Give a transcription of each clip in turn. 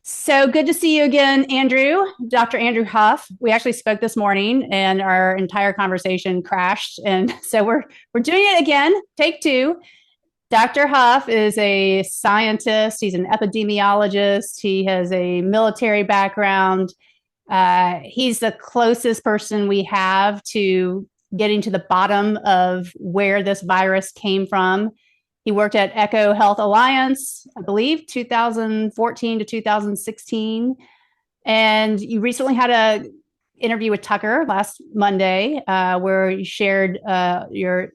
So good to see you again, Andrew, Dr. Andrew Huff. We actually spoke this morning and our entire conversation crashed. And so we're doing it again, take two. Dr. Huff is a scientist, he's an epidemiologist, he has a military background. He's the closest person we have to getting to the bottom of where this virus came from. He worked at EcoHealth Alliance, I believe, 2014 to 2016. And you recently had a interview with Tucker last Monday, where you shared the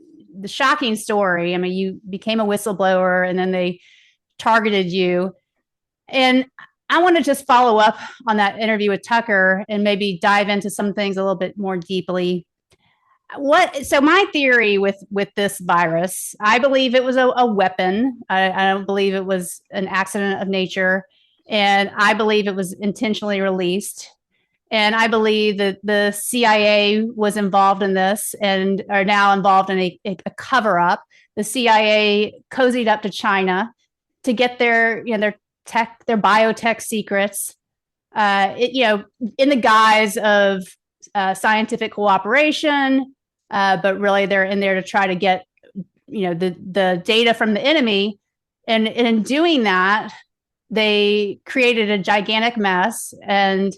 shocking story. I mean, you became a whistleblower, and then they targeted you. And I want to just follow up on that interview with Tucker and maybe dive into some things a little bit more deeply. So my theory with this virus, I believe it was a weapon. I don't believe it was an accident of nature, and I believe it was intentionally released. And I believe that the CIA was involved in this and are now involved in a cover up. The CIA cozied up to China to get their biotech secrets, in the guise of scientific cooperation. But really, they're in there to try to get, the data from the enemy, and in doing that, they created a gigantic mess and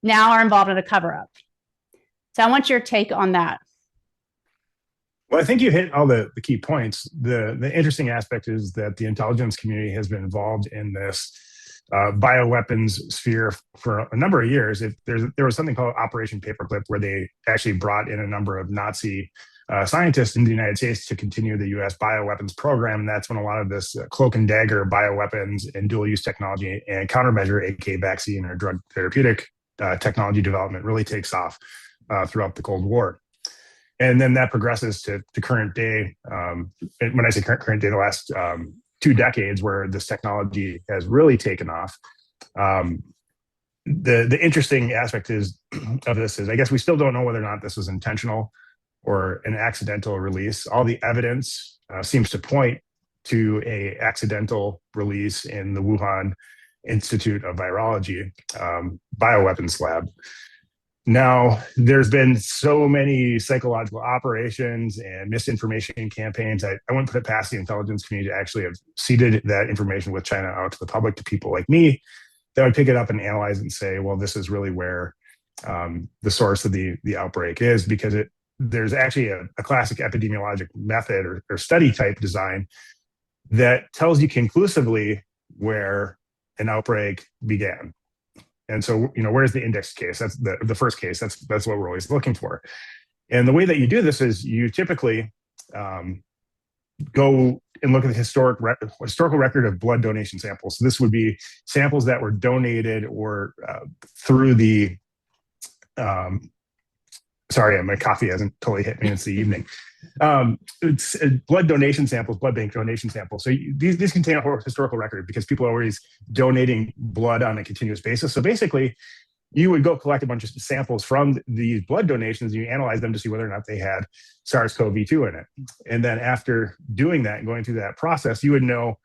now are involved in a cover up. So I want your take on that. Well, I think you hit all the key points. The interesting aspect is that the intelligence community has been involved in this bioweapons sphere for a number of years. There was something called Operation Paperclip, where they actually brought in a number of Nazi scientists in the United States to continue the U.S. bioweapons program. And that's when a lot of this cloak and dagger bioweapons and dual use technology and countermeasure, aka vaccine or drug therapeutic technology development, really takes off throughout the Cold War. And then that progresses to current day. When I say current day, the last 2 decades, where this technology has really taken off. The interesting aspect of this is, I guess we still don't know whether or not this was intentional or an accidental release. All the evidence seems to point to a accidental release in the Wuhan Institute of Virology bioweapons lab. Now, there's been so many psychological operations and misinformation campaigns. I wouldn't put it past the intelligence community to actually have seeded that information with China out to the public, to people like me that would pick it up and analyze it and say, well, this is really where the source of the outbreak is, because there's actually a classic epidemiologic method or study type design that tells you conclusively where an outbreak began. And so, where's the index case? That's the first case. That's what we're always looking for. And the way that you do this is you typically go and look at the historical record of blood donation samples. So this would be samples that were donated or through the sorry, my coffee hasn't totally hit me. It's the evening. It's blood donation samples, blood bank donation samples. So these contain a historical record, because people are always donating blood on a continuous basis. So basically, you would go collect a bunch of samples from these blood donations, and you analyze them to see whether or not they had SARS-CoV-2 in it. And then after doing that and going through that process, you would know,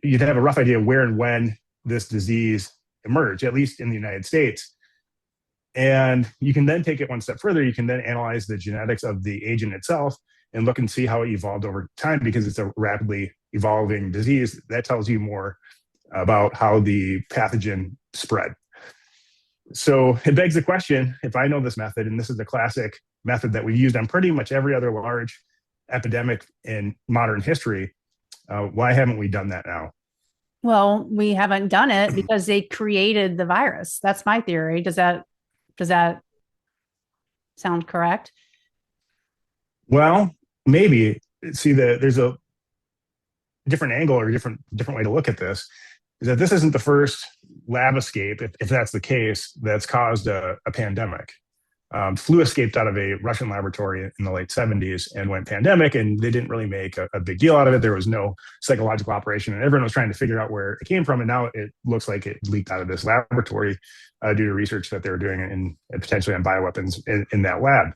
you'd have a rough idea where and when this disease emerged, at least in the United States. And you can then take it one step further. You can then analyze the genetics of the agent itself and look and see how it evolved over time, because it's a rapidly evolving disease. That tells you more about how the pathogen spread. So it begs the question, if I know this method, and this is the classic method that we've used on pretty much every other large epidemic in modern history, why haven't we done that now? Well, we haven't done it because they created the virus. That's my theory. Does that sound correct? Well, maybe. See, there's a different angle or a different way to look at this. Is that this isn't the first lab escape, if that's the case, that's caused a pandemic. Flu escaped out of a Russian laboratory in the late 70s and went pandemic, and they didn't really make a big deal out of it. There was no psychological operation, and everyone was trying to figure out where it came from. And now it looks like it leaked out of this laboratory due to research that they were doing in potentially on bioweapons in that lab.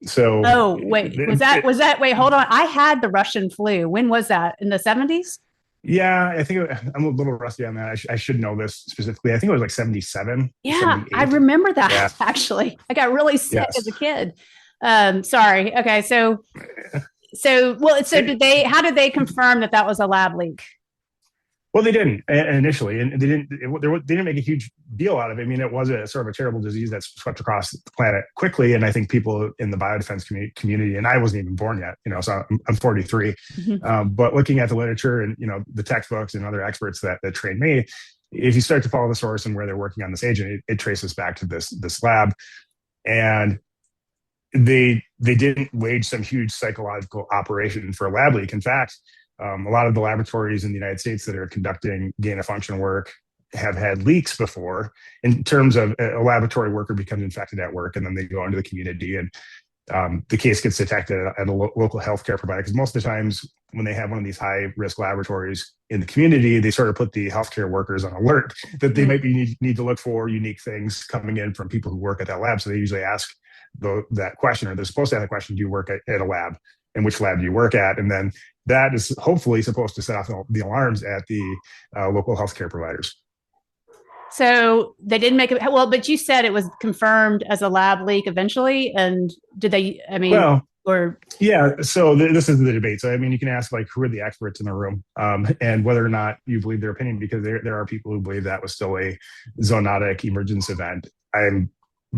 So, oh wait, was that? Wait, hold on. I had the Russian flu. When was that? In the 70s? Yeah, I think I'm a little rusty on that. I should know this specifically. I think it was like 77 or Yeah, I 78. remember that Yeah. actually. I got really sick as Yes. a kid. Sorry. Okay, so It, did they? How did they confirm that that was a lab leak? well, they didn't initially, and they didn't make a huge deal out of it. I mean, it was a sort of a terrible disease that swept across the planet quickly, and I think people in the biodefense community, and I wasn't even born yet, so I'm 43, but looking at the literature and the textbooks and other experts that trained me, if you start to follow the source and where they're working on this agent, it traces back to this lab, and they didn't wage some huge psychological operation for a lab leak. In fact, a lot of the laboratories in the United States that are conducting gain of function work have had leaks before, in terms of a laboratory worker becomes infected at work and then they go into the community, and the case gets detected at a local healthcare provider. Because most of the times when they have one of these high risk laboratories in the community, they sort of put the healthcare workers on alert that they might need to look for unique things coming in from people who work at that lab. So they usually ask that question, or they're supposed to ask the question, do you work at a lab? And which lab do you work at? And then that is hopefully supposed to set off the alarms at the local healthcare providers. So they didn't make it well, but you said it was confirmed as a lab leak eventually. And did they? I mean, well, or yeah. So this is the debate. So I mean, you can ask like who are the experts in the room, and whether or not you believe their opinion, because there are people who believe that was still a zoonotic emergence event. I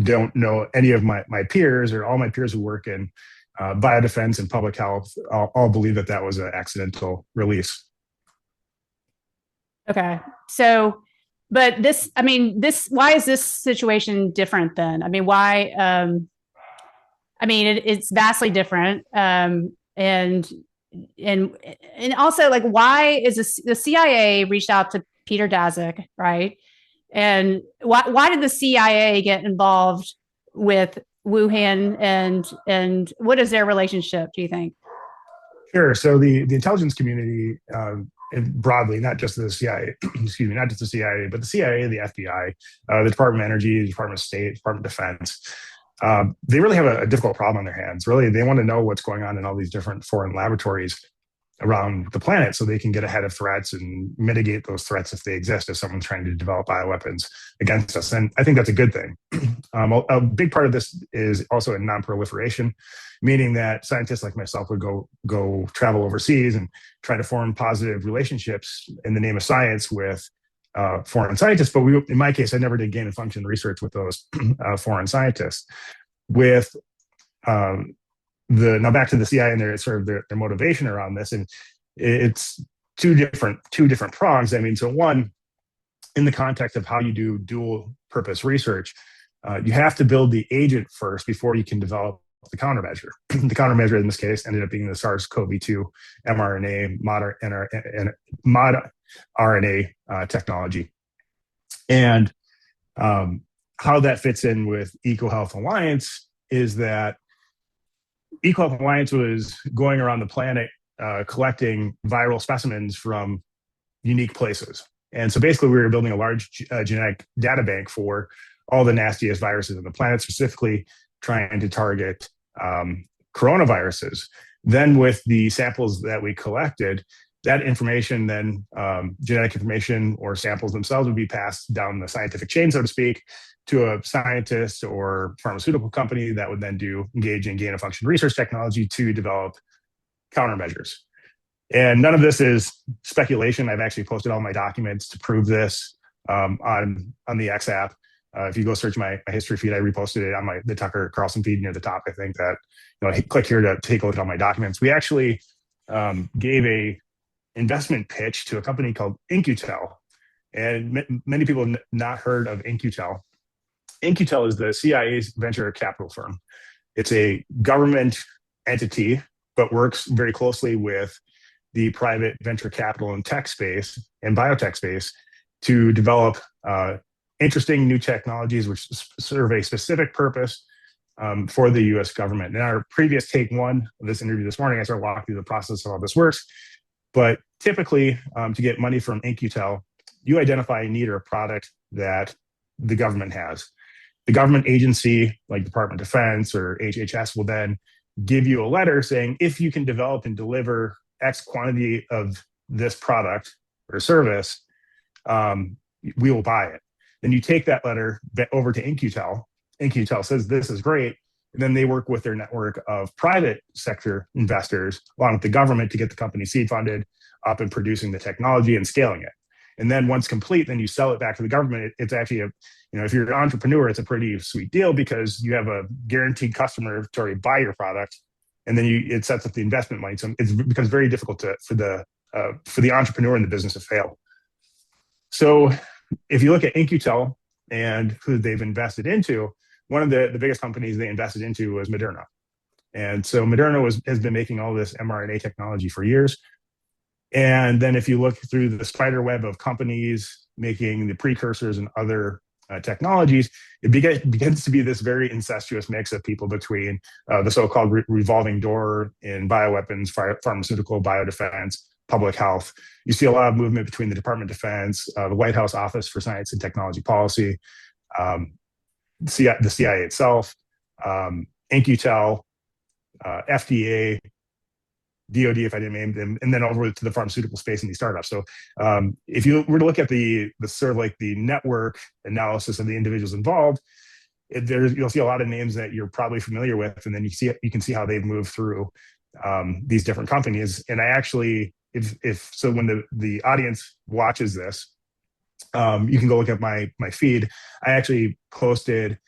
don't know any of my peers, or all my peers who work in biodefense and public health all believe that was an accidental release. okay. So, but why is this situation different then? I mean, why? It's vastly different. And also, like, why is the CIA reached out to Peter Daszak, right? And why did the CIA get involved with Wuhan, and what is their relationship, do you think? Sure. So the intelligence community, broadly, not just the CIA, excuse me, not just the CIA, but the CIA, the FBI, the Department of Energy, the Department of State, Department of Defense, they really have a difficult problem on their hands. Really, they want to know what's going on in all these different foreign laboratories around the planet so they can get ahead of threats and mitigate those threats if they exist, if someone's trying to develop bioweapons against us. And I think that's a good thing. A big part of this is also in non-proliferation, meaning that scientists like myself would go travel overseas and try to form positive relationships in the name of science with foreign scientists. But in my case, I never did gain of function research with those foreign scientists. With now back to the CIA and their sort of their motivation around this, and it's two different prongs. I mean, so one, in the context of how you do dual purpose research, you have to build the agent first before you can develop the countermeasure. The countermeasure in this case ended up being the SARS-CoV-2 mRNA mod RNA technology, and how that fits in with EcoHealth Alliance is that EcoHealth Alliance was going around the planet collecting viral specimens from unique places. And so basically we were building a large genetic data bank for all the nastiest viruses on the planet, specifically trying to target coronaviruses. Then with the samples that we collected, that information then, genetic information or samples themselves would be passed down the scientific chain, so to speak, to a scientist or pharmaceutical company that would then engage in gain of function research technology to develop countermeasures. And none of this is speculation. I've actually posted all my documents to prove this on the X app. If you go search my history feed, I reposted it on the Tucker Carlson feed near the top. I think that click here to take a look at all my documents. We actually gave a investment pitch to a company called In-Q-Tel, and many people have not heard of In-Q-Tel. In-Q-Tel is the CIA's venture capital firm. It's a government entity, but works very closely with the private venture capital and tech space and biotech space to develop interesting new technologies which serve a specific purpose for the US government. In our previous take one of this interview this morning, I started walking through the process of how this works. But typically, to get money from In-Q-Tel, you identify a need or a product that the government has. The government agency, like Department of Defense or HHS, will then give you a letter saying, if you can develop and deliver X quantity of this product or service, we will buy it. Then you take that letter over to In-Q-Tel. In-Q-Tel says this is great. And then they work with their network of private sector investors along with the government to get the company seed funded up and producing the technology and scaling it. And then once complete, then you sell it back to the government. It's actually if you're an entrepreneur, it's a pretty sweet deal because you have a guaranteed customer to already buy your product, and then it sets up the investment money. So it becomes very difficult for the entrepreneur in the business to fail. So if you look at In-Q-Tel and who they've invested into, one of the biggest companies they invested into was Moderna. And so Moderna has been making all this mRNA technology for years. And then if you look through the spider web of companies making the precursors and other technologies, it begins to be this very incestuous mix of people between the so-called revolving door in bioweapons, pharmaceutical, biodefense, public health. You see a lot of movement between the Department of Defense, the White House Office for Science and Technology Policy, the CIA itself, In-Q-Tel, FDA, DoD, if I didn't name them, and then over to the pharmaceutical space and these startups. So if you were to look at the sort of like the network analysis of the individuals involved, you'll see a lot of names that you're probably familiar with, and then you can see how they've moved through these different companies. And I actually, if so, when the audience watches this, you can go look at my feed. I actually posted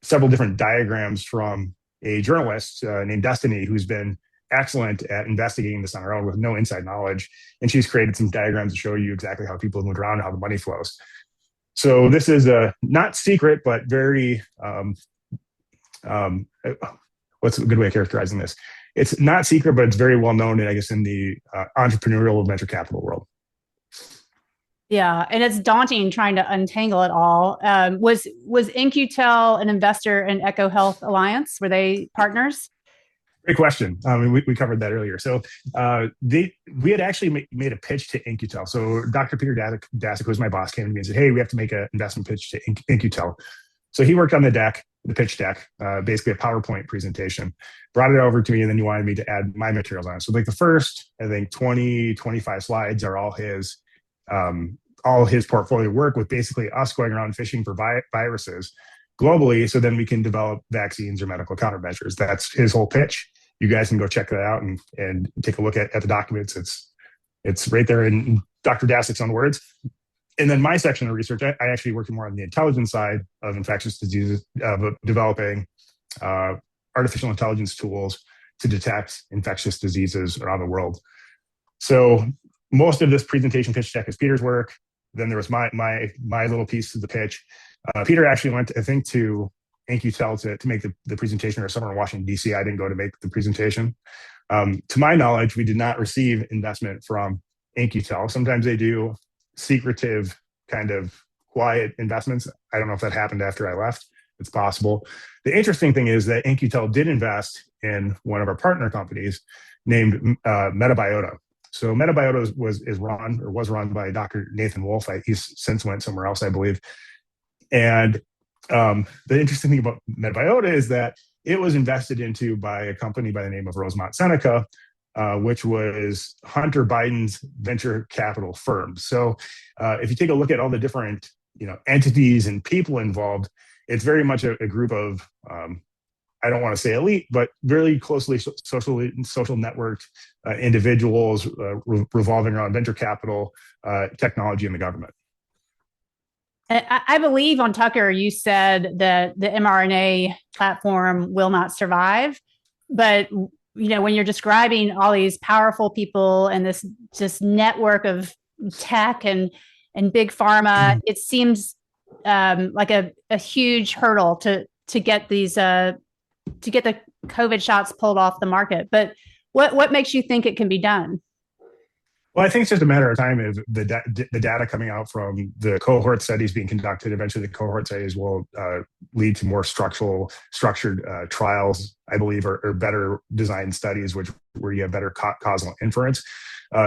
several different diagrams from a journalist named Destiny, who's been excellent at investigating this on her own with no inside knowledge. And she's created some diagrams to show you exactly how people move around and how the money flows. So this is not secret, but very, what's a good way of characterizing this? It's not secret, but it's very well known, I guess, in the entrepreneurial venture capital world. Yeah, and it's daunting trying to untangle it all. Was In-Q-Tel an investor in EcoHealth Alliance? Were they partners? Great question. We covered that earlier. So we had actually made a pitch to In-Q-Tel. So Dr. Peter Daszak, who's my boss, came to me and said, "Hey, we have to make an investment pitch to In-Q-Tel." So he worked on the pitch deck, basically a PowerPoint presentation, brought it over to me, and then he wanted me to add my materials on it. So like the first, I think 20, 25 slides are all his portfolio work with basically us going around fishing for viruses globally, so then we can develop vaccines or medical countermeasures. That's his whole pitch. You guys can go check that out and take a look at the documents. It's right there in Dr. Daszak's own words. And then my section of research, I actually work more on the intelligence side of infectious diseases, developing artificial intelligence tools to detect infectious diseases around the world. So most of this presentation pitch deck is Peter's work. Then there was my little piece of the pitch. Peter actually went, I think, to In-Q-Tel to make the presentation, or somewhere in Washington, D.C. I didn't go to make the presentation. To my knowledge, we did not receive investment from In-Q-Tel. Sometimes they do secretive, kind of quiet investments. I don't know if that happened after I left. It's possible. The interesting thing is that In-Q-Tel did invest in one of our partner companies named Metabiota. So Metabiota was run by Dr. Nathan Wolf. He's since went somewhere else, I believe. And the interesting thing about Metabiota is that it was invested into by a company by the name of Rosemont Seneca, which was Hunter Biden's venture capital firm. So if you take a look at all the different entities and people involved, it's very much a group of I don't want to say elite, but very closely social networked individuals revolving around venture capital, technology, and the government. I believe on Tucker, you said that the mRNA platform will not survive. But when you're describing all these powerful people and this just network of tech and big pharma, it seems like a huge hurdle to get these to get the COVID shots pulled off the market. But what makes you think it can be done? Well, I think it's just a matter of time if the data coming out from the cohort studies being conducted. Eventually, the cohort studies will lead to more structured trials, I believe, or better designed studies, where you have better causal inference.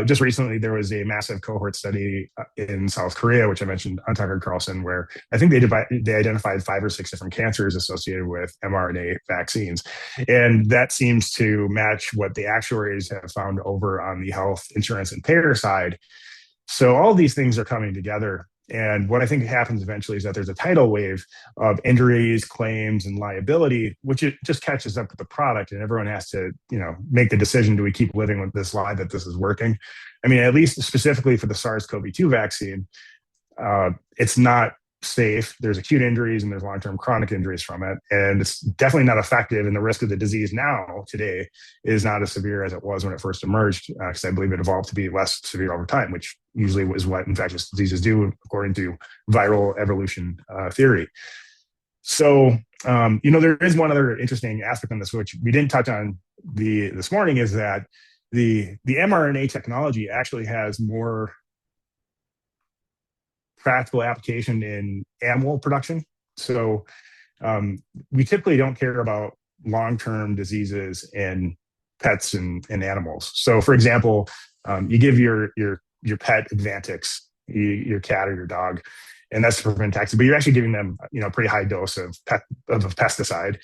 Just recently, there was a massive cohort study in South Korea, which I mentioned on Tucker Carlson, where I think they identified 5 or 6 different cancers associated with mRNA vaccines. And that seems to match what the actuaries have found over on the health insurance and payer side. So all these things are coming together. And what I think happens eventually is that there's a tidal wave of injuries, claims, and liability, which it just catches up with the product, and everyone has to, make the decision: do we keep living with this lie that this is working? I mean, at least specifically for the SARS-CoV-2 vaccine, it's not safe. There's acute injuries and there's long-term chronic injuries from it, and it's definitely not effective. And the risk of the disease today is not as severe as it was when it first emerged, because I believe it evolved to be less severe over time, which usually is what infectious diseases do according to viral evolution theory. So there is one other interesting aspect on this, which we didn't touch on this morning, is that the mRNA technology actually has more practical application in animal production. So we typically don't care about long-term diseases in pets and animals. So, for example, you give your pet Advantix, your cat or your dog, and that's to prevent toxicity, but you're actually giving them a pretty high dose of a pesticide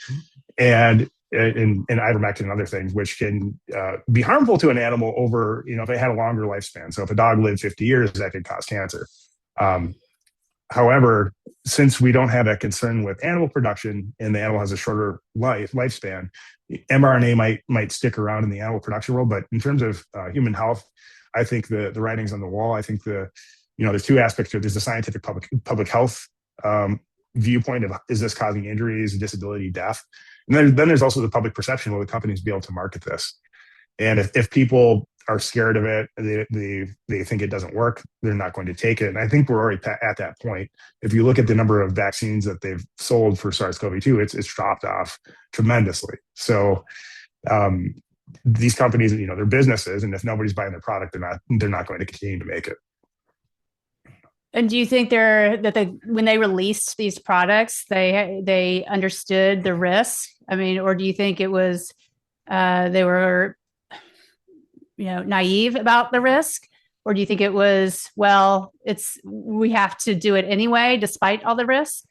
and ivermectin and other things, which can be harmful to an animal over, if it had a longer lifespan. So if a dog lived 50 years, that could cause cancer. However, since we don't have that concern with animal production and the animal has a shorter lifespan, mRNA might stick around in the animal production world. But in terms of human health, I think the writing's on the wall. I think there's 2 aspects to it. There's the scientific public health viewpoint of, is this causing injuries, disability, death? And then there's also the public perception. Will the companies be able to market this? And if people are scared of it, they think it doesn't work, they're not going to take it. And I think we're already at that point. If you look at the number of vaccines that they've sold for SARS-CoV-2, it's dropped off tremendously. So these companies, they're businesses, and if nobody's buying their product, they're not going to continue to make it. And do you think when they released these products, they understood the risk? I mean, or do you think it was they were naive about the risk? Or do you think it was, we have to do it anyway, despite all the risks?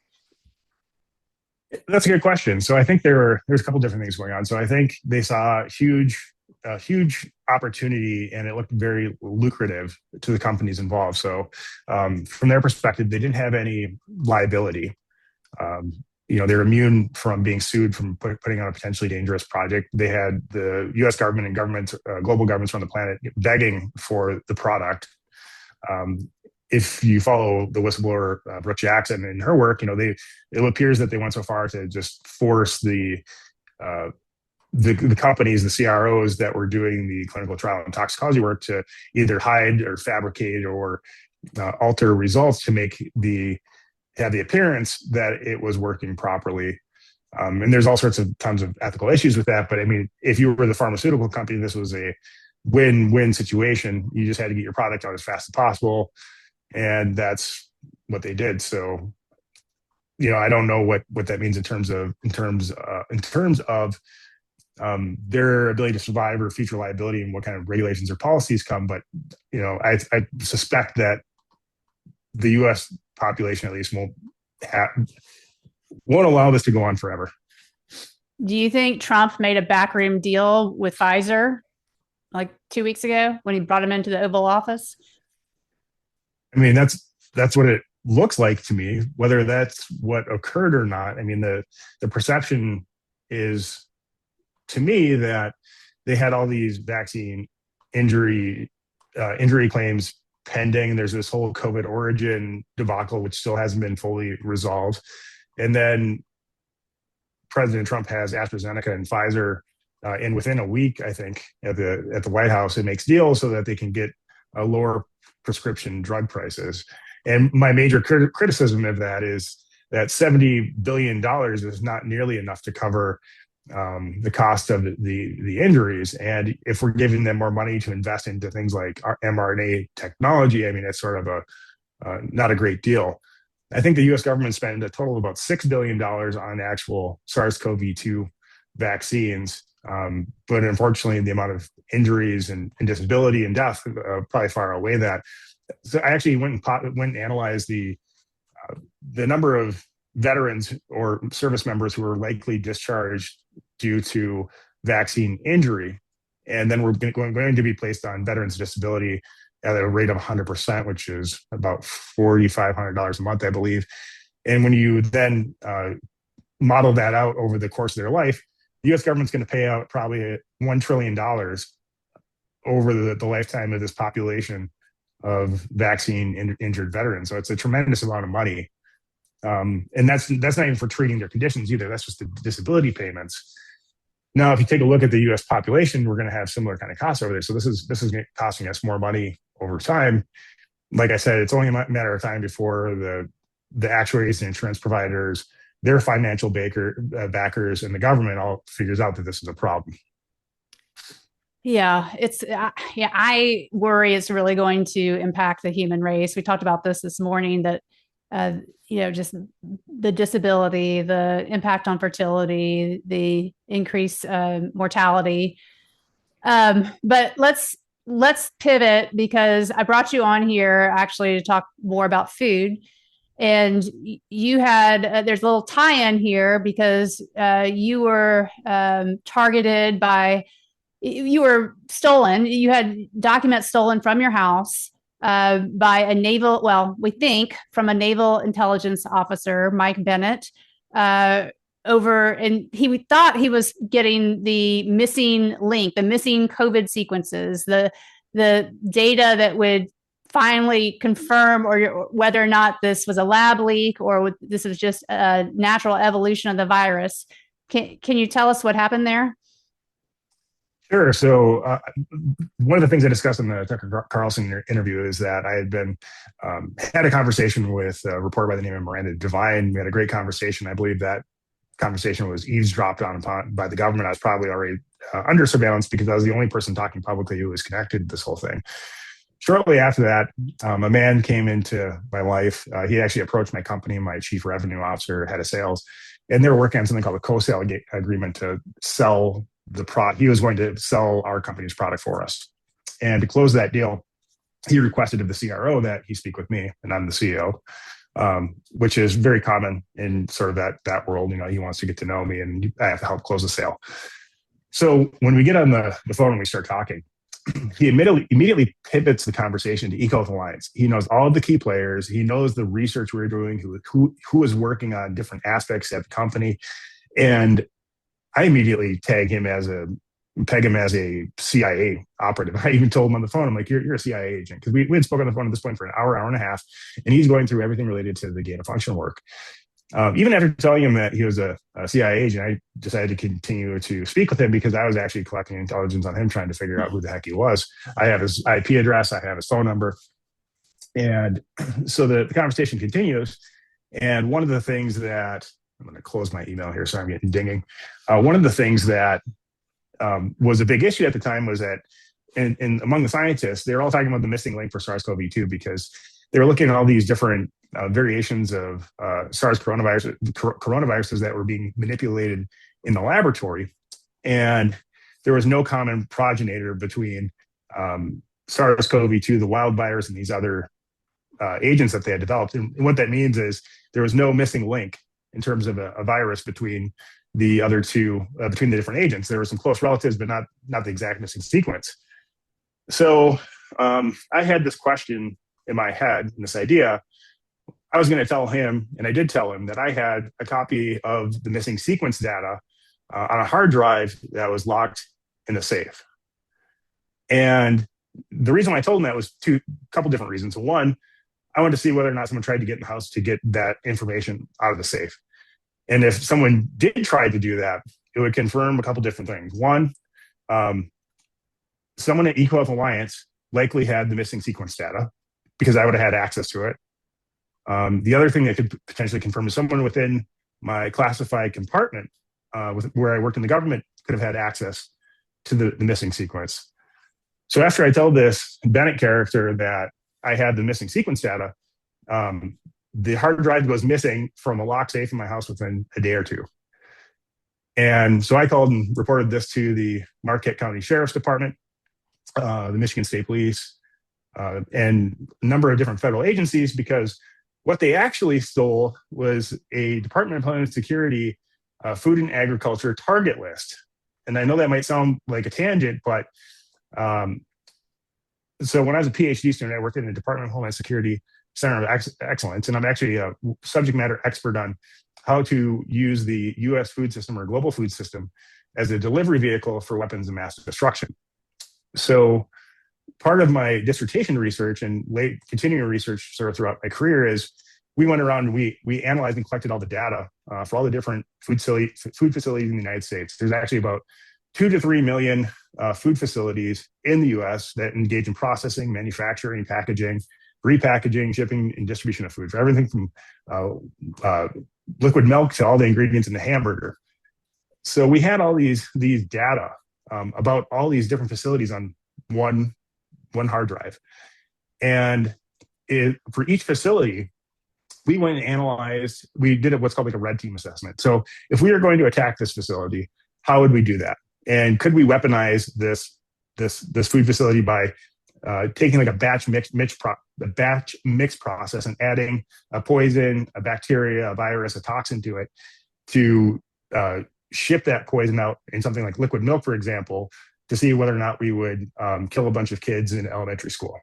That's a good question. So I think there's a couple different things going on. So I think they saw a huge opportunity, and it looked very lucrative to the companies involved. So from their perspective, they didn't have any liability. They're immune from being sued from putting on a potentially dangerous project. They had the U.S. government and global governments around the planet begging for the product. If you follow the whistleblower Brooke Jackson and her work, it appears that they went so far to just force the companies, the CROs that were doing the clinical trial and toxicology work, to either hide or fabricate or alter results to have the appearance that it was working properly. And there's all sorts of tons of ethical issues with that. But I mean, if you were the pharmaceutical company, this was a win-win situation. You just had to get your product out as fast as possible. And that's what they did. So, I don't know what that means in terms of their ability to survive or future liability and what kind of regulations or policies come. But, I suspect that the U.S. population at least won't allow this to go on forever. Do you think Trump made a backroom deal with Pfizer like 2 weeks ago when he brought him into the Oval Office? I mean, that's what it looks like to me. Whether that's what occurred or not, I mean, the perception is, to me, that they had all these vaccine injury claims pending. There's this whole COVID origin debacle, which still hasn't been fully resolved. And then President Trump has AstraZeneca and Pfizer, and within a week, I think, at the White House, it makes deals so that they can get lower prescription drug prices. And my major criticism of that is that $70 billion is not nearly enough to cover the cost of the injuries. And if we're giving them more money to invest into things like our mRNA technology, I mean, it's sort of not a great deal. I think the U.S. government spent a total of about $6 billion on actual SARS-CoV-2 vaccines. But unfortunately, the amount of injuries and disability and death probably far outweigh that. So I actually went and analyzed the number of veterans or service members who were likely discharged due to vaccine injury. And then we're going to be placed on veterans disability at a rate of 100%, which is about $4,500 a month, I believe. And when you then model that out over the course of their life, the US government's going to pay out probably $1 trillion over the lifetime of this population of vaccine injured veterans. So it's a tremendous amount of money. And that's not even for treating their conditions either. That's just the disability payments. Now, if you take a look at the US population, we're going to have similar kind of costs over there. So this is costing us more money over time. Like I said, it's only a matter of time before the actuaries and insurance providers, their financial backers, and the government all figures out that this is a problem. Yeah, I worry it's really going to impact the human race. We talked about this morning, that just the disability, the impact on fertility, the increased mortality. But let's pivot, because I brought you on here actually to talk more about food. And you had, there's a little tie-in here, because you were targeted by, you were stolen. You had documents stolen from your house by a naval, well, we think from a naval intelligence officer, Mike Bennett, over, and he thought he was getting the missing link, the missing COVID sequences, the data that would finally confirm or whether or not this was a lab leak or this was just a natural evolution of the virus. Can you tell us what happened there? Sure. So one of the things I discussed in the Tucker Carlson interview is that I had a conversation with a reporter by the name of Miranda Devine. We had a great conversation. I believe that conversation was eavesdropped on by the government. I was probably already under surveillance because I was the only person talking publicly who was connected to this whole thing. Shortly after that, a man came into my life. He actually approached my company, my chief revenue officer, head of sales, and they were working on something called a co-sale agreement to sell the product. He was going to sell our company's product for us. And to close that deal, he requested of the CRO that he speak with me, and I'm the CEO, which is very common in sort of that world. He wants to get to know me, and I have to help close the sale. So when we get on the phone and we start talking, he immediately pivots the conversation to EcoHealth Alliance. He knows all of the key players. He knows the research we're doing, who is working on different aspects of the company. And I immediately peg him as a CIA operative. I even told him on the phone, I'm like, you're a CIA agent. Because we had spoken on the phone at this point for an hour and a half, and he's going through everything related to the gain of function work. Even after telling him that he was a CIA agent, I decided to continue to speak with him because I was actually collecting intelligence on him, trying to figure out who the heck he was. I have his IP address, I have his phone number. And so the conversation continues. And one of the things that, I'm going to close my email here, so I'm getting dinging. One of the things that was a big issue at the time was that among the scientists, they were all talking about the missing link for SARS-CoV-2 because they were looking at all these different variations of SARS coronaviruses that were being manipulated in the laboratory. And there was no common progenitor between SARS-CoV-2, the wild virus, and these other agents that they had developed. And what that means is there was no missing link in terms of a virus between the other two, between the different agents. There were some close relatives, but not the exact missing sequence. So I had this question in my head, and this idea. I was going to tell him, and I did tell him, that I had a copy of the missing sequence data on a hard drive that was locked in the safe. And the reason why I told him that was a couple different reasons. One, I wanted to see whether or not someone tried to get in the house to get that information out of the safe. And if someone did try to do that, it would confirm a couple different things. One, someone at EcoHealth Alliance likely had the missing sequence data because I would have had access to it. The other thing that could potentially confirm is someone within my classified compartment, where I worked in the government, could have had access to the missing sequence. So after I tell this Bennett character that I had the missing sequence data, the hard drive goes missing from a lock safe in my house within a day or two. And so I called and reported this to the Marquette County Sheriff's Department, the Michigan State Police, and a number of different federal agencies, because what they actually stole was a Department of Homeland Security food and agriculture target list. And I know that might sound like a tangent, but so when I was a PhD student, I worked in the Department of Homeland Security Center of Excellence, and I'm actually a subject matter expert on how to use the US food system or global food system as a delivery vehicle for weapons of mass destruction. So part of my dissertation research and continuing research sort of throughout my career is we went around and we analyzed and collected all the data for all the different food facilities in the United States. There's actually about 2 to 3 million food facilities in the US that engage in processing, manufacturing, packaging, repackaging, shipping, and distribution of food, for everything from liquid milk to all the ingredients in the hamburger. So we had all these data about all these different facilities on one hard drive. And for each facility, we went and analyzed, we did what's called like a red team assessment. So if we were going to attack this facility, how would we do that? And could we weaponize this food facility by taking like a batch mix process and adding a poison, a bacteria, a virus, a toxin to it to ship that poison out in something like liquid milk, for example, to see whether or not we would kill a bunch of kids in elementary school.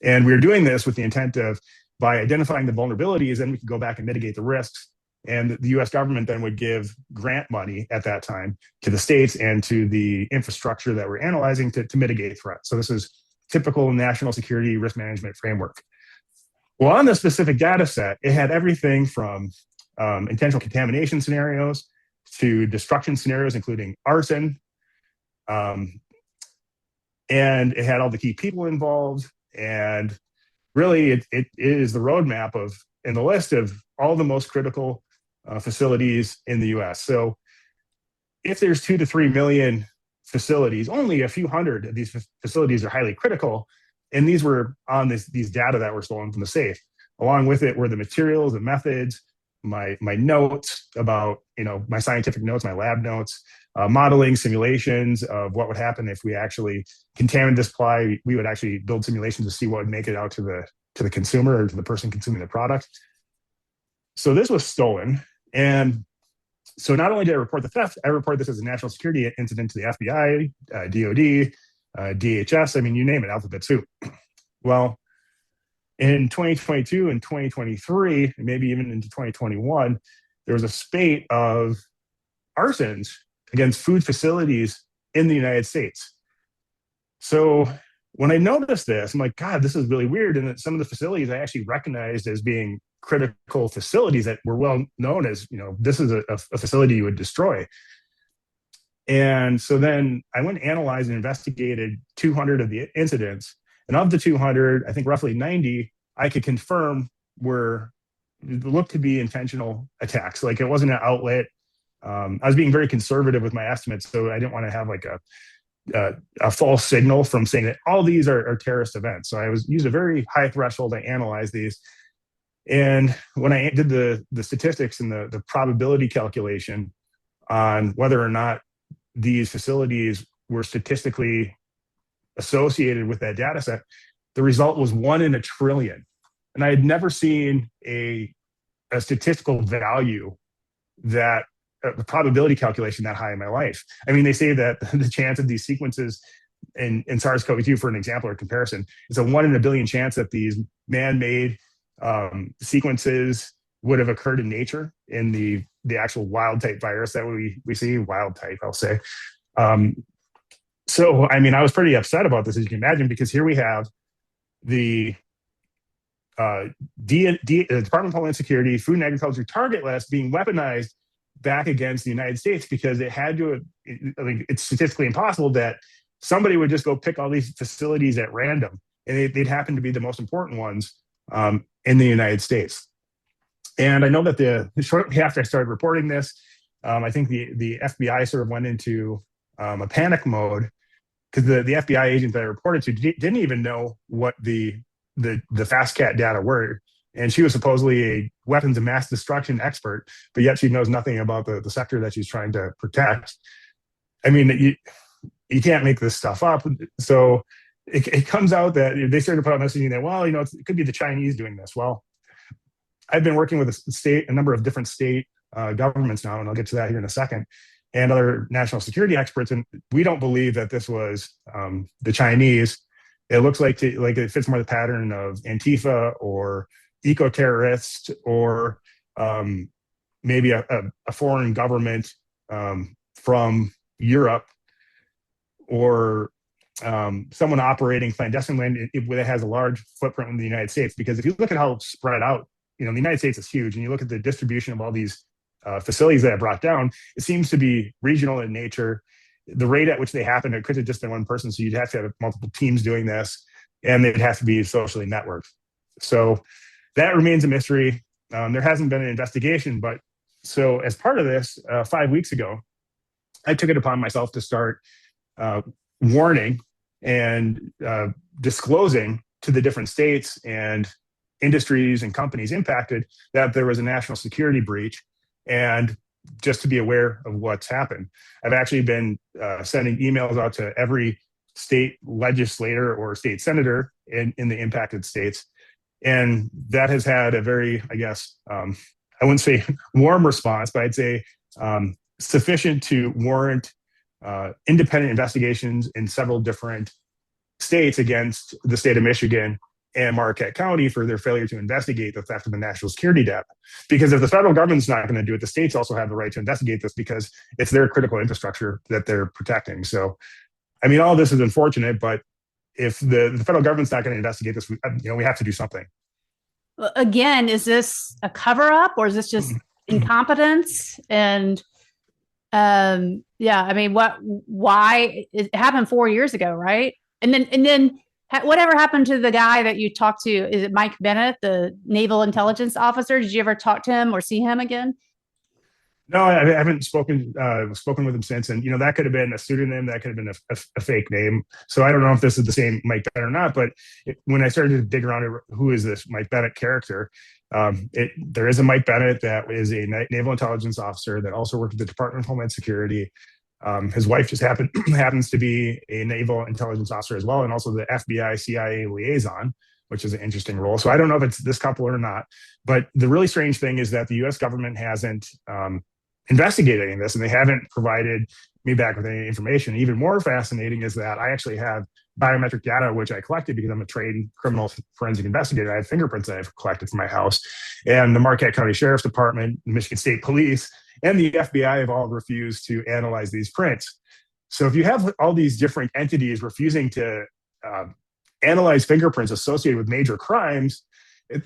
And we were doing this with the intent of, by identifying the vulnerabilities, then we could go back and mitigate the risks. And the US government then would give grant money at that time to the states and to the infrastructure that we're analyzing to mitigate threats. So this is typical national security risk management framework. Well, on this specific data set, it had everything from intentional contamination scenarios to destruction scenarios, including arson. And it had all the key people involved. And really, it is the roadmap of, and the list of all the most critical facilities in the US. So if there's 2 to 3 million facilities, only a few hundred of these facilities are highly critical. And these were on these data that were stolen from the safe. Along with it were the materials, the methods, my notes about, my scientific notes, my lab notes, modeling simulations of what would happen if we actually contaminated this supply. We would actually build simulations to see what would make it out to the consumer or to the person consuming the product. So this was stolen. And so not only did I report the theft, I reported this as a national security incident to the FBI, DOD, DHS, I mean, you name it, alphabet soup. Well, in 2022 and 2023, and maybe even into 2021, there was a spate of arsons against food facilities in the United States. So when I noticed this, I'm like, God, this is really weird. And that some of the facilities I actually recognized as being critical facilities that were well known as, this is a facility you would destroy. And so then I went and analyzed and investigated 200 of the incidents. And of the 200, I think roughly 90, I could confirm looked to be intentional attacks. Like it wasn't an outlet. I was being very conservative with my estimates, so I didn't want to have like a false signal from saying that all these are terrorist events. So I used a very high threshold. I analyzed these. And when I did the statistics and the probability calculation on whether or not these facilities were statistically associated with that data set, the result was 1 in a trillion. And I had never seen a statistical value that a probability calculation that high in my life. I mean, they say that the chance of these sequences in SARS-CoV-2, for an example or comparison, is a 1 in a billion chance that these man-made sequences would have occurred in nature in the actual wild type virus that we see, wild type, I'll say. So, I mean, I was pretty upset about this, as you can imagine, because here we have the Department of Homeland Security Food and Agriculture target list being weaponized back against the United States because it's statistically impossible that somebody would just go pick all these facilities at random, and they'd happen to be the most important ones in the United States. And I know that shortly after I started reporting this, I think the FBI sort of went into a panic mode because the FBI agent that I reported to didn't even know what the FastCat data were. And she was supposedly a weapons of mass destruction expert, but yet she knows nothing about the sector that she's trying to protect. I mean, you can't make this stuff up. So it comes out that they started to put out messaging that, well, it could be the Chinese doing this. Well, I've been working with a number of different state governments now, and I'll get to that here in a second, and other national security experts, and we don't believe that this was the Chinese. It looks like it fits more the pattern of Antifa or eco-terrorists, or maybe a foreign government from Europe, or someone operating clandestinely that has a large footprint in the United States. Because if you look at how spread out, the United States is huge, and you look at the distribution of all these facilities that I brought down, it seems to be regional in nature. The rate at which they happen, it could have just been one person, so you'd have to have multiple teams doing this, and they'd have to be socially networked. So that remains a mystery. There hasn't been an investigation, but so as part of this, 5 weeks ago, I took it upon myself to start warning and disclosing to the different states and industries and companies impacted that there was a national security breach, and just to be aware of what's happened. I've actually been sending emails out to every state legislator or state senator in the impacted states. And that has had a very, I guess, I wouldn't say warm response, but I'd say sufficient to warrant independent investigations in several different states against the state of Michigan and Marquette County for their failure to investigate the theft of the national security data. Because if the federal government's not going to do it, the states also have the right to investigate this because it's their critical infrastructure that they're protecting. So, I mean, all this is unfortunate, but if the federal government's not going to investigate this, we have to do something. Again, is this a cover up, or is this just incompetence? And I mean, why it happened 4 years ago, right? And then whatever happened to the guy that you talked to? Is it Mike Bennett, the naval intelligence officer? Did you ever talk to him or see him again? No, I haven't spoken with him since, and that could have been a pseudonym, that could have been a fake name. So I don't know if this is the same Mike Bennett or not. But when I started to dig around, who is this Mike Bennett character? There is a Mike Bennett that is a naval intelligence officer that also worked at the Department of Homeland Security. His wife just happens to be a naval intelligence officer as well, and also the FBI CIA liaison, which is an interesting role. So I don't know if it's this couple or not. But the really strange thing is that the U.S. government hasn't investigating this, and they haven't provided me back with any information. Even more fascinating is that I actually have biometric data, which I collected because I'm a trained criminal forensic investigator. I have fingerprints that I've collected from my house. And the Marquette County Sheriff's Department, the Michigan State Police, and the FBI have all refused to analyze these prints. So if you have all these different entities refusing to analyze fingerprints associated with major crimes, it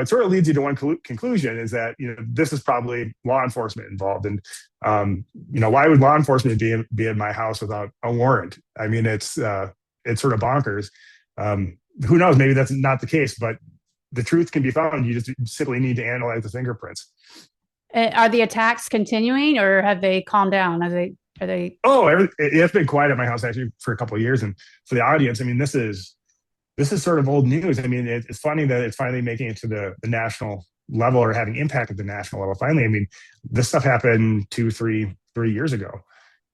sort of leads you to one conclusion, is that this is probably law enforcement involved. And why would law enforcement be in my house without a warrant? I mean, it's sort of bonkers. Who knows? Maybe that's not the case, but the truth can be found. You just simply need to analyze the fingerprints. Are the attacks continuing, or have they calmed down? Are they? Oh, it's been quiet at my house actually for a couple of years. And for the audience, I mean, this is sort of old news. I mean, it's funny that it's finally making it to the national level, or having impact at the national level. Finally, I mean, this stuff happened 3 years ago,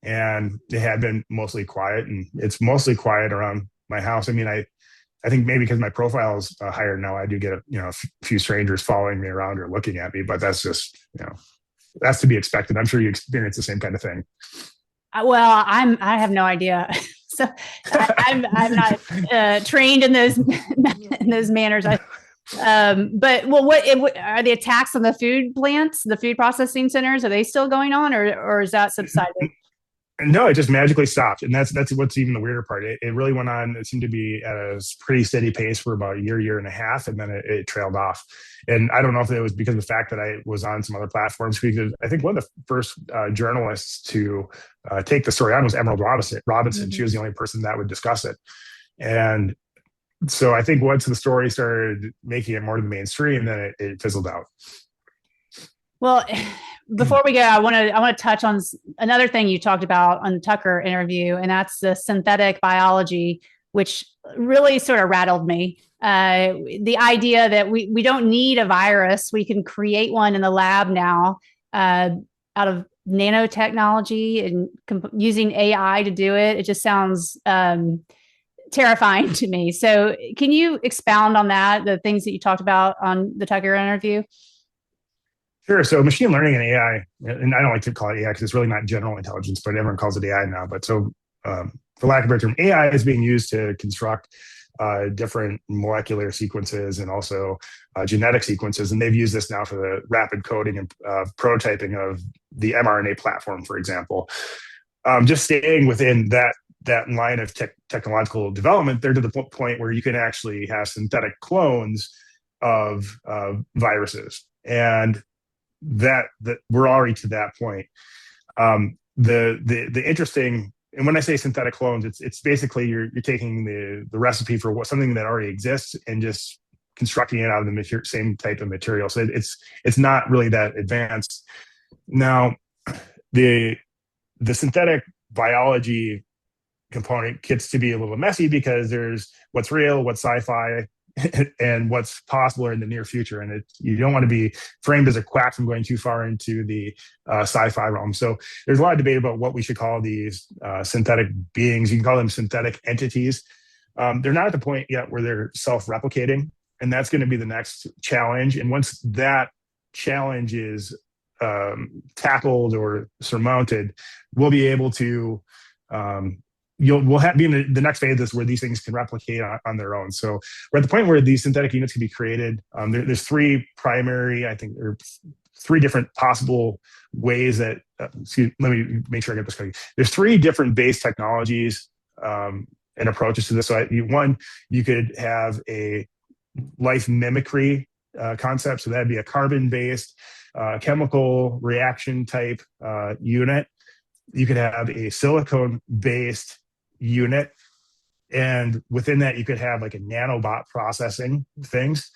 and it had been mostly quiet, and it's mostly quiet around my house. I mean, I think maybe because my profile is higher now, I do get a few strangers following me around or looking at me, but that's just that's to be expected. I'm sure you experience the same kind of thing. Well, I have no idea. So I'm not trained in those manners. But what are the attacks on the food plants, the food processing centers? Are they still going on, or is that subsided? No, it just magically stopped. And that's what's even the weirder part. It really went on. It seemed to be at a pretty steady pace for about a year and a half, and then it trailed off. And I don't know if it was because of the fact that I was on some other platforms, because I think one of the first journalists to take the story on was Emerald Robinson. Mm-hmm. She was the only person that would discuss it. And so I think once the story started making it more to the mainstream, then it fizzled out. Well, before we go, I want to touch on another thing you talked about on the Tucker interview, and that's the synthetic biology which really sort of rattled me. The idea that we don't need a virus, we can create one in the lab now out of nanotechnology and using AI to do it. It just sounds terrifying to me. So can you expound on that, the things that you talked about on the Tucker interview? Sure. So machine learning and AI, and I don't like to call it AI because it's really not general intelligence, but everyone calls it AI now. But so for lack of a better term, AI is being used to construct different molecular sequences and also genetic sequences. And they've used this now for the rapid coding and prototyping of the mRNA platform, for example. Just staying within that line of technological development, they're to the point where you can actually have synthetic clones of viruses. And that we're already to that point. The interesting, and when I say synthetic clones, it's basically you're taking the recipe for something that already exists and just constructing it out of the same type of material. So it's not really that advanced. Now, the synthetic biology component gets to be a little messy because there's what's real, what's sci-fi, and what's possible in the near future. And you don't want to be framed as a quack from going too far into the sci-fi realm. So there's a lot of debate about what we should call these synthetic beings. You can call them synthetic entities. They're not at the point yet where they're self-replicating, and that's going to be the next challenge. And once that challenge is tackled or surmounted, we'll be able to we'll be in the next phase where these things can replicate on their own. So we're at the point where these synthetic units can be created. There's three primary, I think, or three different possible ways that, let me make sure I get this correct. There's three different base technologies and approaches to this. So one, you could have a life mimicry concept. So that'd be a carbon-based chemical reaction type unit. You could have a silicone-based unit, and within that you could have like a nanobot processing things,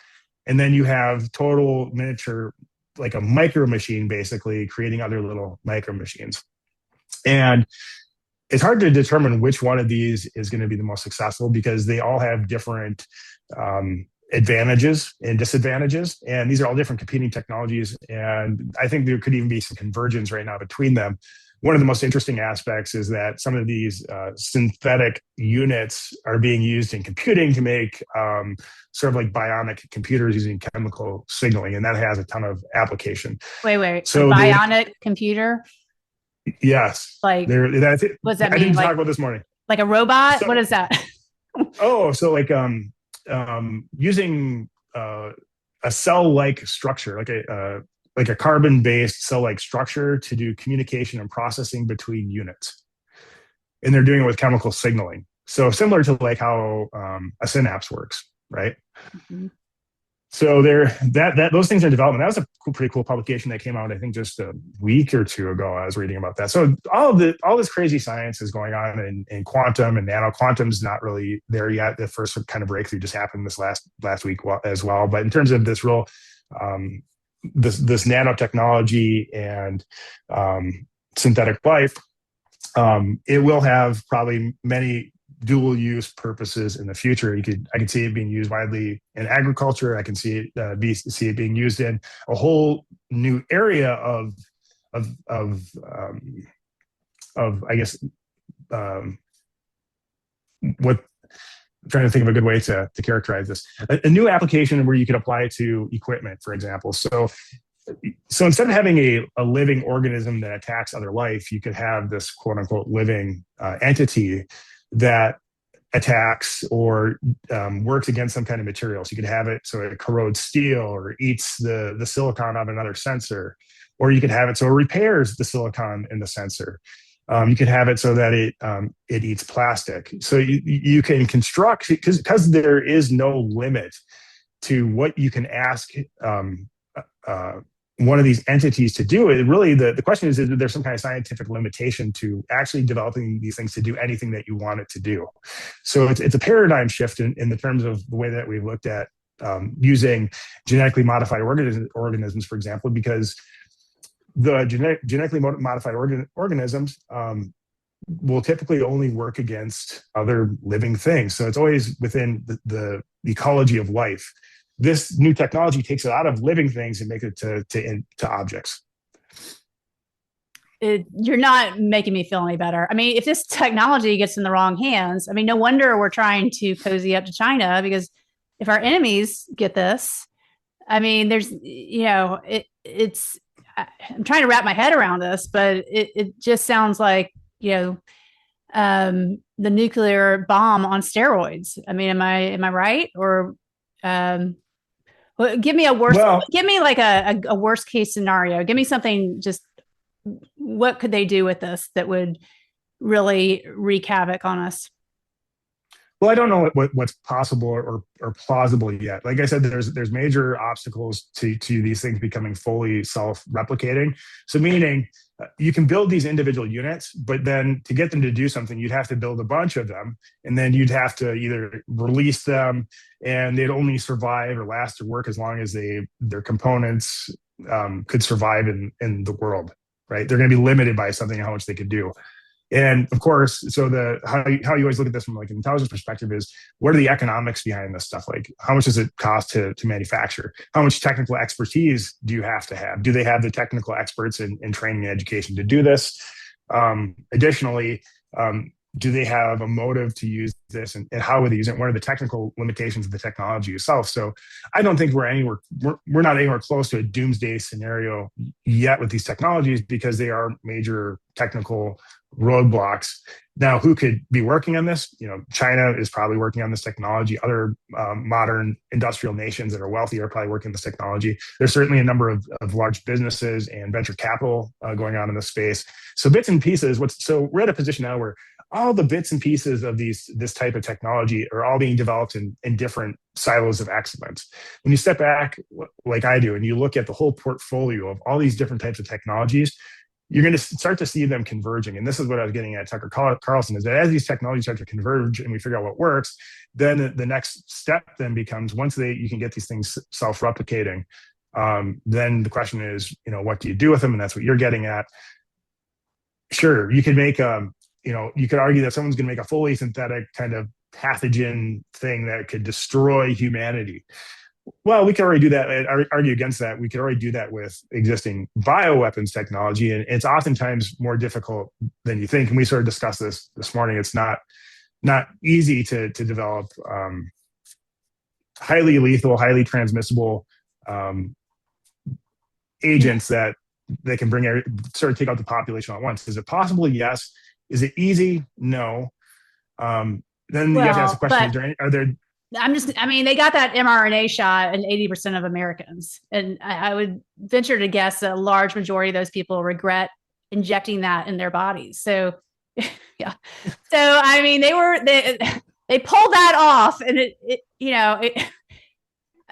and then you have total miniature, like a micro machine, basically creating other little micro machines. And it's hard to determine which one of these is going to be the most successful because they all have different advantages and disadvantages, and these are all different competing technologies, and I think there could even be some convergence right now between them. One of the most interesting aspects is that some of these synthetic units are being used in computing to make sort of like bionic computers using chemical signaling, and that has a ton of application. Wait. So bionic computer? Yes. Like, what does that mean? I didn't talk about this morning. Like a robot? So, what is that? So like using a cell-like structure, like a carbon-based cell-like structure to do communication and processing between units. And they're doing it with chemical signaling. So similar to like how a synapse works, right? Mm-hmm. So those things are in development. That was a pretty cool publication that came out, I think, just a week or two ago. I was reading about that. So all this crazy science is going on in quantum and nano. Quantum's not really there yet. The first kind of breakthrough just happened this last week as well. But in terms of this real this nanotechnology and synthetic life, it will have probably many dual use purposes in the future. I can see it being used widely in agriculture. I can see it being used in a whole new area of I guess what I'm trying to think of a good way to characterize this. A new application where you could apply it to equipment, for example. So instead of having a living organism that attacks other life, you could have this quote unquote living entity that attacks or works against some kind of material. So you could have it so it corrodes steel or eats the silicon of another sensor, or you could have it so it repairs the silicon in the sensor. You could have it so that it eats plastic. So you can construct, because there is no limit to what you can ask one of these entities to do. It really, the question is there some kind of scientific limitation to actually developing these things to do anything that you want it to do? So it's a paradigm shift in the terms of the way that we've looked at using genetically modified organisms, for example, because the genetically modified organisms, will typically only work against other living things. So it's always within the ecology of life. This new technology takes it out of living things and makes it to objects. You're not making me feel any better. I mean, if this technology gets in the wrong hands, I mean, no wonder we're trying to cozy up to China, because if our enemies get this, I mean, there's, it's, I'm trying to wrap my head around this, but it just sounds like, the nuclear bomb on steroids. I mean, am I right? Or, give me a worst, give me like a worst case scenario. Give me something, just what could they do with this that would really wreak havoc on us? Well, I don't know what's possible or plausible yet. Like I said, there's major obstacles to these things becoming fully self-replicating. So meaning you can build these individual units, but then to get them to do something, you'd have to build a bunch of them, and then you'd have to either release them, and they'd only survive or last or work as long as their components could survive in the world, right? They're going to be limited by something, how much they could do. And of course, so how you always look at this from like an intelligence perspective is, what are the economics behind this stuff? Like, how much does it cost to manufacture? How much technical expertise do you have to have? Do they have the technical experts in training and education to do this? Additionally, do they have a motive to use this, and how would they use it? What are the technical limitations of the technology itself? So I don't think we're not anywhere close to a doomsday scenario yet with these technologies, because they are major technical roadblocks. Now, who could be working on this? China is probably working on this technology. Other modern industrial nations that are wealthy are probably working on this technology. There's certainly a number of large businesses and venture capital going on in this space. So bits and pieces. So we're at a position now where all the bits and pieces of this type of technology are all being developed in different silos of excellence. When you step back, like I do, and you look at the whole portfolio of all these different types of technologies, you're going to start to see them converging. And this is what I was getting at, Tucker Carlson, is that as these technologies start to converge and we figure out what works, then the next step then becomes, once you can get these things self-replicating, then the question is, what do you do with them? And that's what you're getting at. Sure, you could make, you could argue that someone's going to make a fully synthetic kind of pathogen thing that could destroy humanity. Well, we can already do that and argue against that. We could already do that with existing bioweapons technology, and it's oftentimes more difficult than you think. And we sort of discussed this morning. It's not easy to develop highly lethal, highly transmissible agents that can sort of take out the population at once. Is it possible? Yes. Is it easy? No. Then you have to ask the question: are there? They got that mRNA shot in 80% of Americans. And I would venture to guess that a large majority of those people regret injecting that in their bodies. So, yeah. So, I mean, they pulled that off, and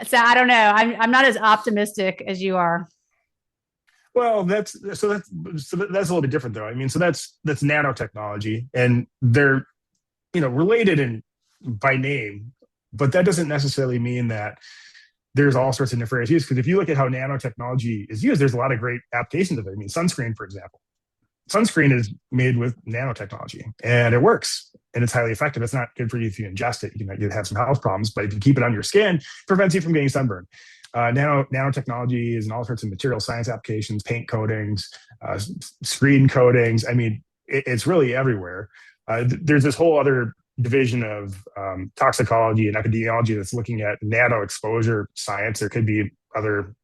so I don't know. I'm not as optimistic as you are. Well, that's a little bit different, though. I mean, so that's nanotechnology, and they're, related by name. But that doesn't necessarily mean that there's all sorts of nefarious use, because if you look at how nanotechnology is used, there's a lot of great applications of it. I mean, sunscreen, for example. Sunscreen is made with nanotechnology, and it works, and it's highly effective. It's not good for you if you ingest it. You can have some health problems, but if you keep it on your skin, it prevents you from getting sunburned. Nanotechnology is in all sorts of material science applications, paint coatings, screen coatings. I mean, it's really everywhere. There's this whole other division of toxicology and epidemiology that's looking at nano exposure science. There could be other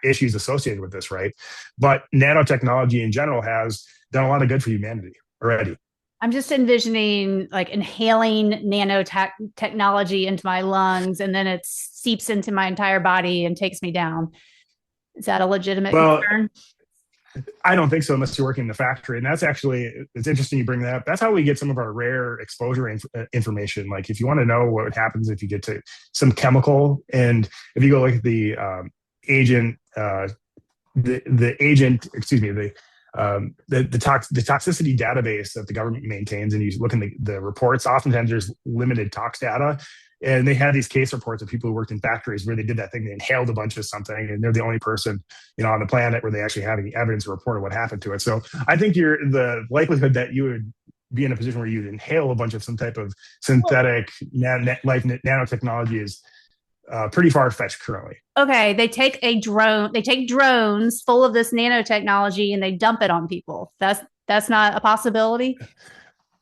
issues associated with this, right? But nanotechnology in general has done a lot of good for humanity already. I'm just envisioning like inhaling nanotechnology into my lungs, and then it seeps into my entire body and takes me down. Is that a legitimate concern? I don't think so, unless you're working in the factory. And that's actually, it's interesting you bring that up. That's how we get some of our rare exposure information. Like if you want to know what happens if you get to some chemical, and if you go look at the toxicity database that the government maintains, and you look in the reports, oftentimes there's limited tox data. And they had these case reports of people who worked in factories where they did that thing. They inhaled a bunch of something, and they're the only person, on the planet where they actually have any evidence or report of what happened to it. So I think the likelihood that you would be in a position where you inhale a bunch of some type of Well, synthetic life nanotechnology is pretty far fetched currently. okay, they take drones full of this nanotechnology and they dump it on people. That's not a possibility.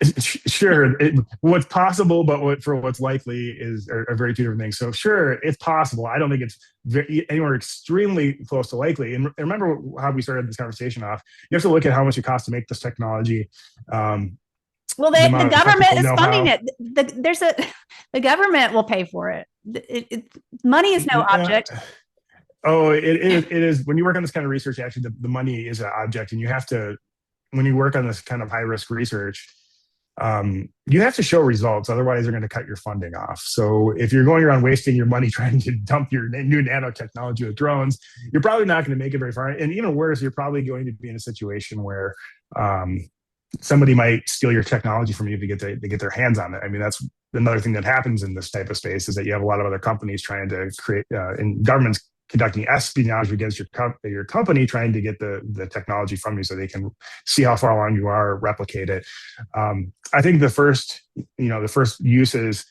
Sure, what's possible, but what's likely are very two different things. So sure, it's possible. I don't think it's anywhere extremely close to likely. And remember how we started this conversation off. You have to look at how much it costs to make this technology. Well, The the amount of government technical is funding know-how. it. The government will pay for it. Money is no object. Oh, it is. When you work on this kind of research, actually, the money is an object, and you have to, when you work on this kind of high risk research, you have to show results. Otherwise, they're going to cut your funding off. So if you're going around wasting your money trying to dump your new nanotechnology with drones, you're probably not going to make it very far. And even worse, you're probably going to be in a situation where somebody might steal your technology from you to get their hands on it. I mean, that's another thing that happens in this type of space, is that you have a lot of other companies trying to create, and governments conducting espionage against your company, trying to get the technology from you so they can see how far along you are, replicate it. I think the first uses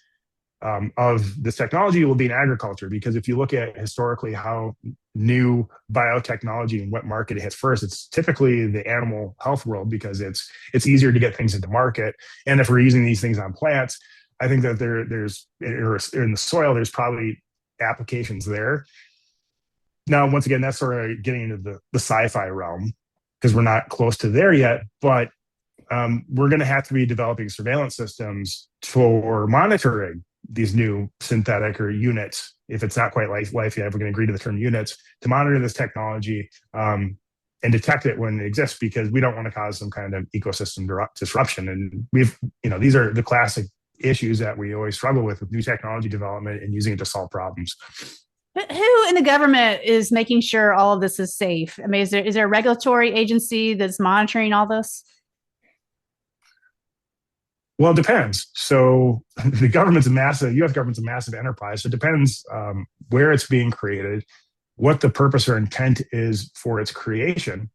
of this technology will be in agriculture, because if you look at historically how new biotechnology and what market it hits first, it's typically the animal health world, because it's easier to get things into market. And if we're using these things on plants, I think that there's in the soil, there's probably applications there. Now, once again, that's sort of getting into the sci-fi realm, because we're not close to there yet, but we're going to have to be developing surveillance systems for monitoring these new synthetic or units. If it's not quite life yet, if we're going to agree to the term units, to monitor this technology and detect it when it exists, because we don't want to cause some kind of ecosystem disruption. And these are the classic issues that we always struggle with new technology development and using it to solve problems. But who in the government is making sure all of this is safe? I mean, is there a regulatory agency that's monitoring all this? Well, it depends. So the government's a massive, U.S. government's a massive enterprise. So it depends where it's being created, what the purpose or intent is for its creation.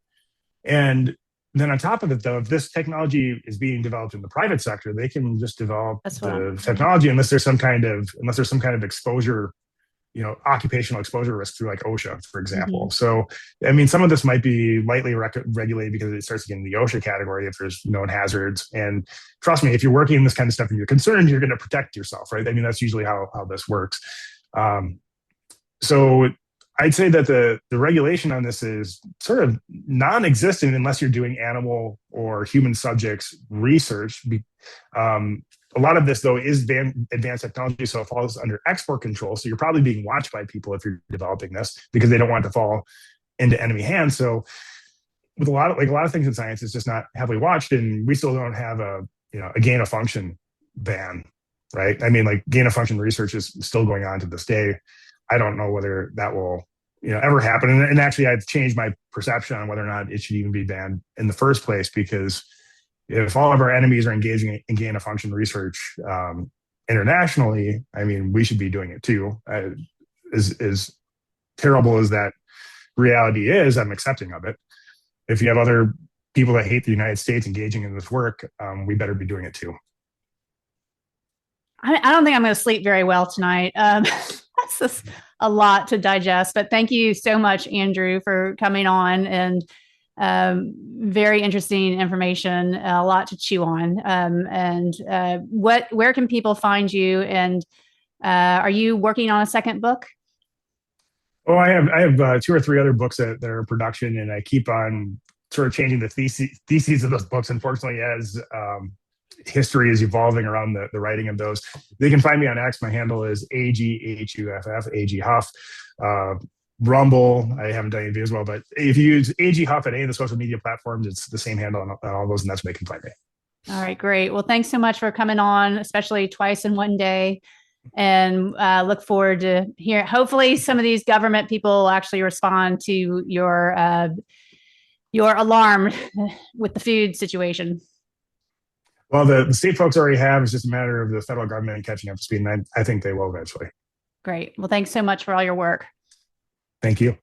And then on top of it, though, if this technology is being developed in the private sector, they can just develop the technology unless there's some kind of exposure, occupational exposure risk through like OSHA, for example. Mm-hmm. So, I mean, some of this might be lightly regulated because it starts to get in the OSHA category if there's known hazards. And trust me, if you're working in this kind of stuff and you're concerned, you're going to protect yourself, right? I mean, that's usually how this works. So I'd say that the regulation on this is sort of non-existent unless you're doing animal or human subjects research. A lot of this, though, is advanced technology, so it falls under export control. So you're probably being watched by people if you're developing this, because they don't want it to fall into enemy hands. So with a lot of things in science, it's just not heavily watched, and we still don't have a gain of function ban, right? I mean, like gain of function research is still going on to this day. I don't know whether that will ever happen. And actually, I've changed my perception on whether or not it should even be banned in the first place, because if all of our enemies are engaging in gain of function research internationally, I mean, we should be doing it too. As terrible as that reality is, I'm accepting of it. If you have other people that hate the United States engaging in this work, we better be doing it too. I don't think I'm going to sleep very well tonight. That's just a lot to digest. But thank you so much, Andrew, for coming on, and very interesting information, a lot to chew on. Where can people find you? And are you working on a second book? Oh, I have 2 or 3 other books that are in production, and I keep on sort of changing the theses of those books, unfortunately, as history is evolving around the writing of those. They can find me on X. My handle is AGHUFF, Huff. Rumble, I haven't done any videos well, but if you use AG Huff at any of the social media platforms, it's the same handle on all those, and that's where they can find me. All right, great. Well, thanks so much for coming on, especially twice in one day, and look forward to hearing. Hopefully, some of these government people will actually respond to your alarm with the food situation. Well, the state folks already have. It's just a matter of the federal government catching up to speed, and I think they will eventually. Great. Well, thanks so much for all your work. Thank you.